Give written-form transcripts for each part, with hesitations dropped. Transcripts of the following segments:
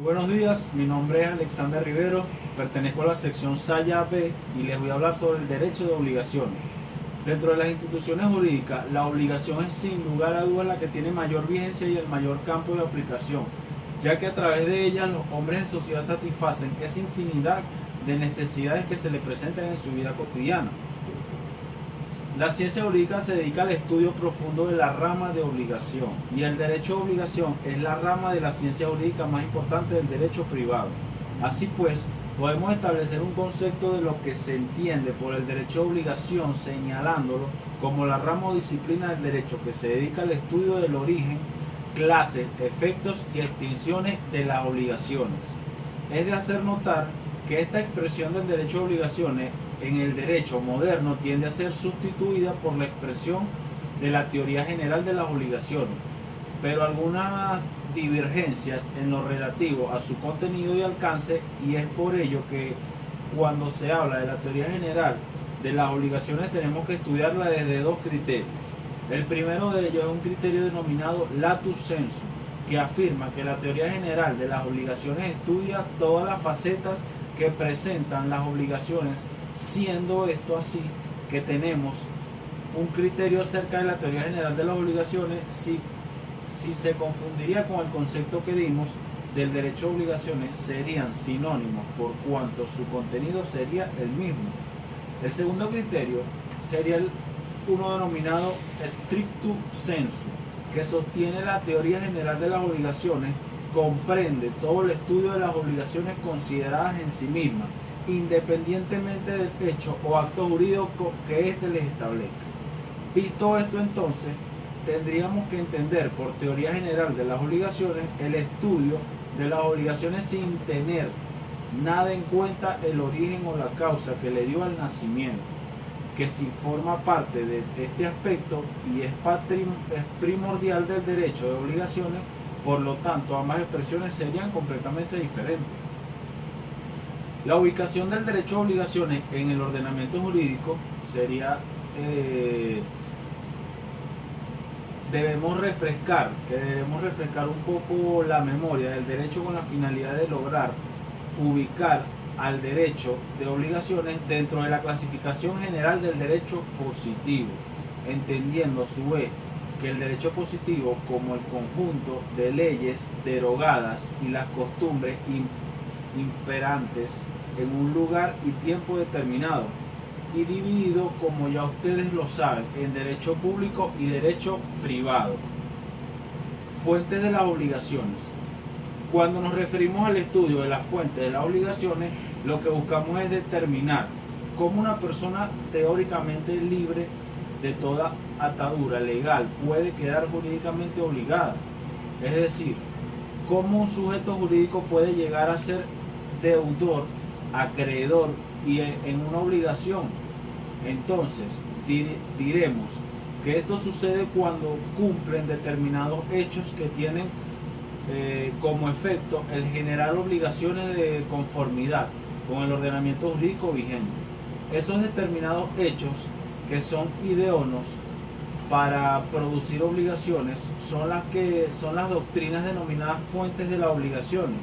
Buenos días, mi nombre es Alexander Rivero, pertenezco a la sección Saya B y les voy a hablar sobre el derecho de obligaciones. Dentro de las instituciones jurídicas, la obligación es sin lugar a dudas la que tiene mayor vigencia y el mayor campo de aplicación, ya que a través de ella los hombres en sociedad satisfacen esa infinidad de necesidades que se les presentan en su vida cotidiana. La ciencia jurídica se dedica al estudio profundo de la rama de obligación y el derecho de obligación es la rama de la ciencia jurídica más importante del derecho privado. Así pues, podemos establecer un concepto de lo que se entiende por el derecho de obligación señalándolo como la rama o disciplina del derecho que se dedica al estudio del origen, clases, efectos y extinciones de las obligaciones. Es de hacer notar que esta expresión del derecho de obligaciones en el derecho moderno tiende a ser sustituida por la expresión de la teoría general de las obligaciones, pero algunas divergencias en lo relativo a su contenido y alcance, y es por ello que cuando se habla de la teoría general de las obligaciones tenemos que estudiarla desde dos criterios. El primero de ellos es un criterio denominado latus sensu, que afirma que la teoría general de las obligaciones estudia todas las facetas que presentan las obligaciones, siendo esto así que tenemos un criterio acerca de la teoría general de las obligaciones si se confundiría con el concepto que dimos del derecho de obligaciones, serían sinónimos por cuanto su contenido sería el mismo. El segundo criterio sería uno denominado stricto sensu, que sostiene la teoría general de las obligaciones, comprende todo el estudio de las obligaciones consideradas en sí mismas, independientemente del hecho o acto jurídico que éste les establezca. Visto esto, entonces, tendríamos que entender por teoría general de las obligaciones el estudio de las obligaciones sin tener nada en cuenta el origen o la causa que le dio al nacimiento, que si forma parte de este aspecto y es primordial del derecho de obligaciones, por lo tanto ambas expresiones serían completamente diferentes. La ubicación del derecho de obligaciones en el ordenamiento jurídico sería, debemos refrescar un poco la memoria del derecho con la finalidad de lograr ubicar al derecho de obligaciones dentro de la clasificación general del derecho positivo, entendiendo a su vez que el derecho positivo como el conjunto de leyes derogadas y las costumbres imperantes en un lugar y tiempo determinado, y dividido, como ya ustedes lo saben, en derecho público y derecho privado. Fuentes de las obligaciones. Cuando nos referimos al estudio de las fuentes de las obligaciones, lo que buscamos es determinar cómo una persona teóricamente libre de toda atadura legal puede quedar jurídicamente obligada. Es decir, cómo un sujeto jurídico puede llegar a ser deudor, acreedor y en una obligación. Entonces, diremos que esto sucede cuando cumplen determinados hechos que tienen como efecto el generar obligaciones de conformidad con el ordenamiento jurídico vigente. Esos determinados hechos que son ideonos para producir obligaciones son las doctrinas denominadas fuentes de las obligaciones.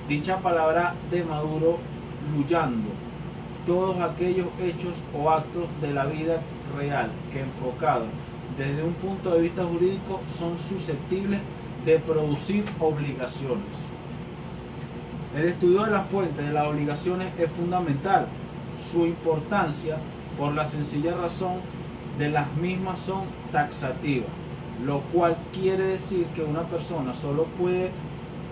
Dicha palabra de Maduro, luyando todos aquellos hechos o actos de la vida real que enfocados desde un punto de vista jurídico son susceptibles de producir obligaciones. El estudio de las fuentes de las obligaciones es fundamental. Su importancia, por la sencilla razón de las mismas, son taxativas, lo cual quiere decir que una persona solo puede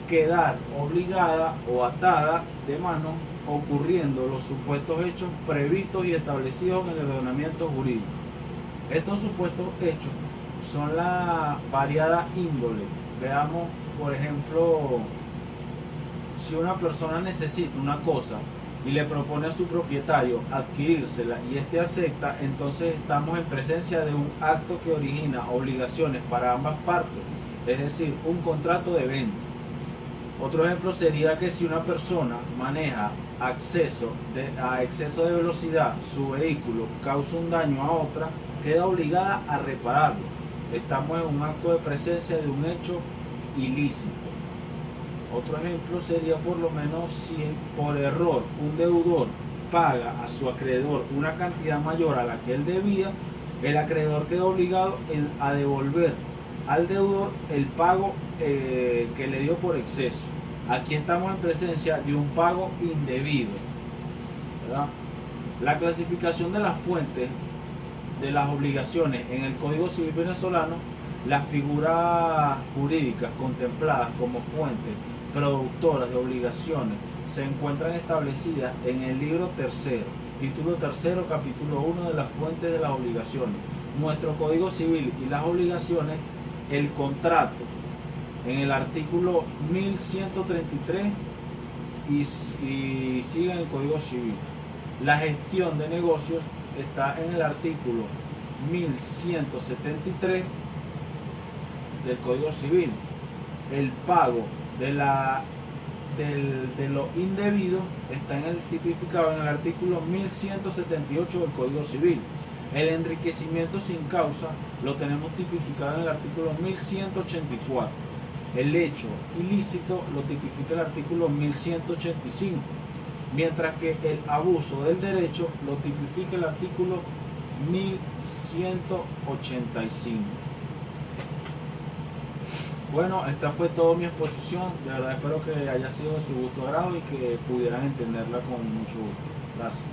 quedar obligada o atada de mano ocurriendo los supuestos hechos previstos y establecidos en el ordenamiento jurídico. Estos supuestos hechos son la variada índole. Veamos, por ejemplo, si una persona necesita una cosa y le propone a su propietario adquirírsela y éste acepta, entonces estamos en presencia de un acto que origina obligaciones para ambas partes, es decir, un contrato de venta. Otro ejemplo sería que si una persona maneja a exceso de velocidad su vehículo, causa un daño a otra, queda obligada a repararlo. Estamos en un acto de presencia de un hecho ilícito. Otro ejemplo sería por lo menos si por error un deudor paga a su acreedor una cantidad mayor a la que él debía, el acreedor queda obligado a devolver al deudor el pago que le dio por exceso. Aquí estamos en presencia de un pago indebido, ¿verdad? La clasificación de las fuentes de las obligaciones en el Código Civil venezolano, las figuras jurídicas contempladas como fuentes productoras de obligaciones se encuentran establecidas en el libro tercero, título tercero, capítulo 1 de las fuentes de las obligaciones. Nuestro Código Civil y las obligaciones, el contrato en el artículo 1133 y sigue en el Código Civil. La gestión de negocios está en el artículo 1173 del Código Civil. El pago de lo indebido está tipificado en el artículo 1178 del Código Civil. El enriquecimiento sin causa lo tenemos tipificado en el artículo 1184. El hecho ilícito lo tipifica el artículo 1185, mientras que el abuso del derecho lo tipifica el artículo 1185. Bueno, esta fue toda mi exposición. De verdad espero que haya sido de su gusto agrado y que pudieran entenderla con mucho gusto. Gracias.